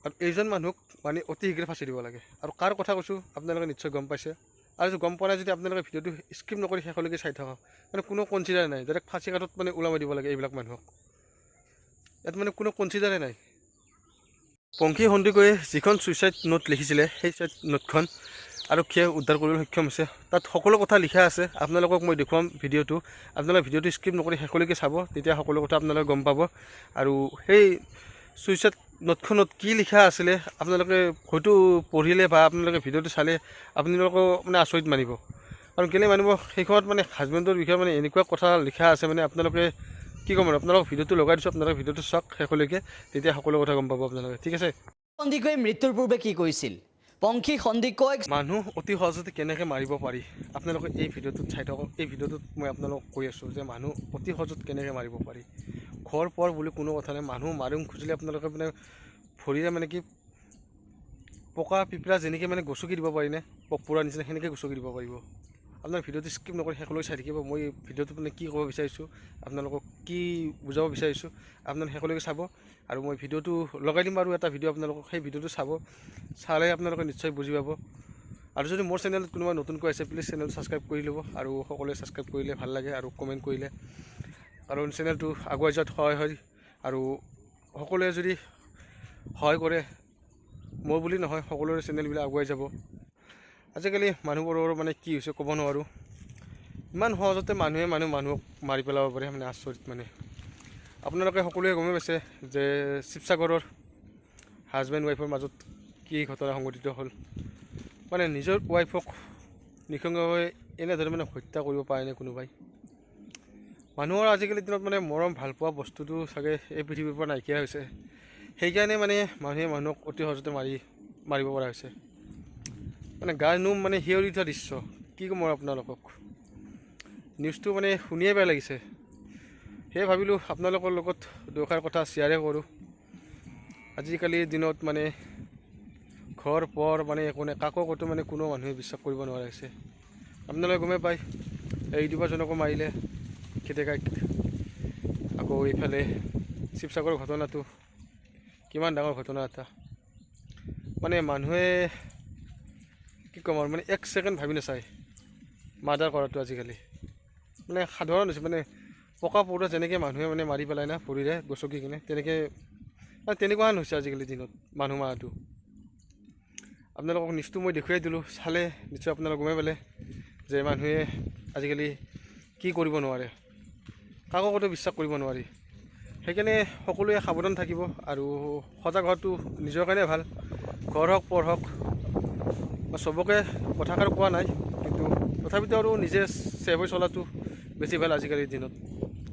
আৰু এইজন মানুহক মানে অতি শীঘ্ৰে ফাঁচি দিব লাগে। আৰু কাৰ কথা কৈছোঁ আপোনালোকে নিশ্চয় গম পাইছে। আৰু যদি গম পোৱা নাই যদি আপোনালোকে ভিডিঅ'টো স্কিপ নকৰি শেষলৈকে চাই থাকক। মানে কোনো কনচিডাৰ নাই, ডাইৰেক্ট ফাঁচি কাঠত মানে ওলাব দিব লাগে এইবিলাক মানুহক। ইয়াত মানে কোনো কনচিডাৰে নাই। পংখী সন্দিকৈয়ে যিখন ছুইচাইড নোট লিখিছিলে সেই ছুইচাইড নোটখন আৰক্ষীয়ে উদ্ধাৰ কৰিবলৈ সক্ষম হৈছে। তাত সকলো কথা লিখা আছে, আপোনালোকক মই দেখুৱাম ভিডিঅ'টো। আপোনালোকে ভিডিঅ'টো স্কিপ নকৰি শেষলৈকে চাব, তেতিয়া সকলো কথা আপোনালোকে গম পাব। আৰু সেই ছুইচাইড নোটখনত কি লিখা আছিলে আপোনালোকে হয়তো পঢ়িলে বা আপোনালোকে ভিডিঅ'টো চালে আপোনালোকেও মানে আচৰিত মানিব। কাৰণ কেলৈ মানিব, সেইখনত মানে হাজবেণ্ডৰ বিষয়ে মানে এনেকুৱা কথা লিখা আছে, মানে আপোনালোকে কি ক'ম আৰু, আপোনালোকক ভিডিঅ'টো লগাই দিছোঁ, আপোনালোকে ভিডিঅ'টো চাওক শেষলৈকে, তেতিয়া সকলো কথা গম পাব আপোনালোকে। ঠিক আছে। সন্দিকৈয়ে মৃত্যুৰ পূৰ্বে কি কৰিছিল? পংখী সন্দিকৈক মানুহ অতি সহজতে কেনেকৈ মাৰিব পাৰি আপোনালোকে এই ভিডিঅ'টোত চাই থাকক। এই ভিডিঅ'টোত মই আপোনালোকক কৈ আছোঁ যে মানুহ অতি সহজত কেনেকৈ মাৰিব পাৰি। ঘৰ পৰ বুলি কোনো কথা নাই। মানুহ মাৰিম খুজিলে আপোনালোকে মানে ভৰিৰে মানে কি পকা পিপৰা যেনেকৈ মানে গছকি দিব পাৰিনে, পপুৰা নিচিনা সেনেকৈ গছকি দিব পাৰিব। আপোনাৰ ভিডিঅ'টো স্কিপ নকৰি শেষলৈ চাই থাকিব। মই ভিডিঅ'টোত মানে কি ক'ব বিচাৰিছোঁ, আপোনালোকক কি বুজাব বিচাৰিছোঁ, আপোনালোকে শেষলৈকে চাব। আৰু মই ভিডিঅ'টো লগাই দিম আৰু এটা ভিডিঅ' আপোনালোকক, সেই ভিডিঅ'টো চালে আপোনালোকে নিশ্চয় বুজি পাব। আৰু যদি মোৰ চেনেলত কোনোবা নতুনকৈ আছে প্লিজ চেনেলটো ছাবস্ক্ৰাইব কৰি ল'ব। আৰু সকলোৱে ছাবস্ক্ৰাইব কৰিলে ভাল লাগে আৰু কমেণ্ট কৰিলে, কাৰণ চেনেলটো আগুৱাই যোৱাত সহায় হয়। আৰু সকলোৱে যদি সহায় কৰে, মই বুলি নহয় সকলোৰে চেনেলবিলাক আগুৱাই যাব। আজিকালি মানুহবোৰৰ মানে কি হৈছে ক'ব নোৱাৰোঁ। ইমান সহজতে মানুহক মাৰি পেলাব পাৰে, মানে আচৰিত। মানে আপোনালোকে সকলোৱে গমেই পাইছে যে শিৱসাগৰৰ হাজবেণ্ড ৱাইফৰ মাজত কি ঘটনা সংঘটিত হ'ল। মানে নিজৰ ৱাইফক নিঃসংগভাৱে এনেদৰে মানে হত্যা কৰিব পাৰেনে কোনোবাই। মানুহৰ আজিকালি দিনত মানে মৰম ভাল পোৱা বস্তুটো চাগে এই পৃথিৱীৰ পৰা নাইকিয়া হৈছে। সেইকাৰণে মানে মানুহে মানুহক অতি সহজতে মাৰিব পৰা হৈছে। মানে গাৰ নোম মানে শিয়ৰি উঠা দৃশ্য, কি ক'ম আৰু আপোনালোকক। নিউজটো মানে শুনিয়ে বেয়া লাগিছে। সেয়ে ভাবিলোঁ আপোনালোকৰ লগত দুষাৰ কথা শ্বেয়াৰে কৰোঁ। আজিকালিৰ দিনত মানে ঘৰ পৰ মানে একো নাই, কাকো ক'তো মানে কোনো মানুহে বিশ্বাস কৰিব নোৱাৰা হৈছে। আপোনালোকে গমেই পায়, এই ইউটিউবাৰজনকো মাৰিলে খেতেকাইক। আকৌ এইফালে শিৱসাগৰৰ ঘটনাটো কিমান ডাঙৰ ঘটনা এটা। মানে মানুহে কি ক'ম আৰু, মানে এক ছেকেণ্ড ভাবি নাচায় মাৰ্ডাৰ কৰাটো আজিকালি। মানে সাধাৰণ হৈছে, মানে পকা পৰুৱা যেনেকৈ মানুহে মানে মাৰি পেলায় না ভৰিৰে গছকি কিনে, তেনেকুৱা হৈছে আজিকালি দিনত মানুহ মাৰাটো। আপোনালোকক নিউজটো মই দেখুৱাই দিলোঁ, চালে নিশ্চয় আপোনালোকে গমেই পালে যে মানুহে আজিকালি কি কৰিব নোৱাৰে, কাকো ক'তো বিশ্বাস কৰিব নোৱাৰি। সেইকাৰণে সকলোৱে সাৱধান থাকিব আৰু সজাগ হোৱাটো নিজৰ কাৰণে ভাল। ঘৰ হওক পৰ হওক, চবকে কথাষাৰ কোৱা নাই, কিন্তু তথাপিতো আৰু নিজে ছেভ হৈ চলাটো বেছি ভাল আজিকালিৰ দিনত।